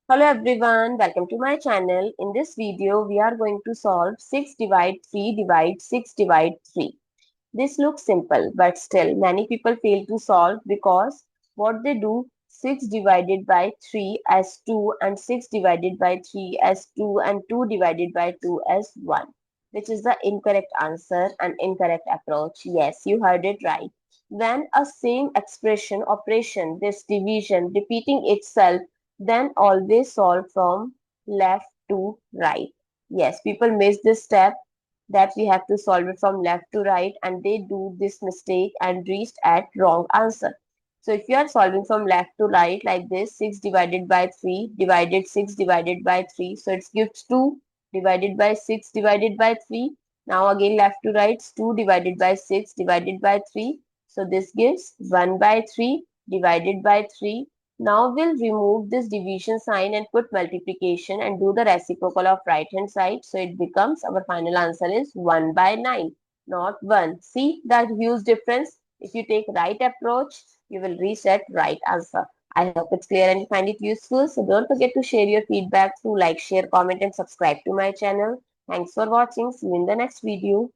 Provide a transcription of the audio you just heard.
Hello everyone, welcome to my channel. In this video, we are going to solve 6 divide 3 divide 6 divide 3. This looks simple, but still many people fail to solve because what they do 6 divided by 3 as 2 and 6 divided by 3 as 2 and 2 divided by 2 as 1, which is the incorrect answer and incorrect approach. Yes, you heard it right. When a same expression operation, this division repeating itself, then always solve from left to right. Yes, people miss this step that we have to solve it from left to right, and they do this mistake and reached at wrong answer. So if you are solving from left to right like this, 6 divided by 3 divided 6 divided by 3, so it gives 2 divided by 6 divided by 3. Now again left to right, 2 divided by 6 divided by 3, so this gives 1 by 3 divided by 3. Now we'll remove this division sign and put multiplication and do the reciprocal of right hand side. So it becomes, our final answer is 1 by 9, not 1. See that huge difference? If you take right approach, you will reach that right answer. I hope it's clear and you find it useful. So don't forget to share your feedback through like, share, comment and subscribe to my channel. Thanks for watching. See you in the next video.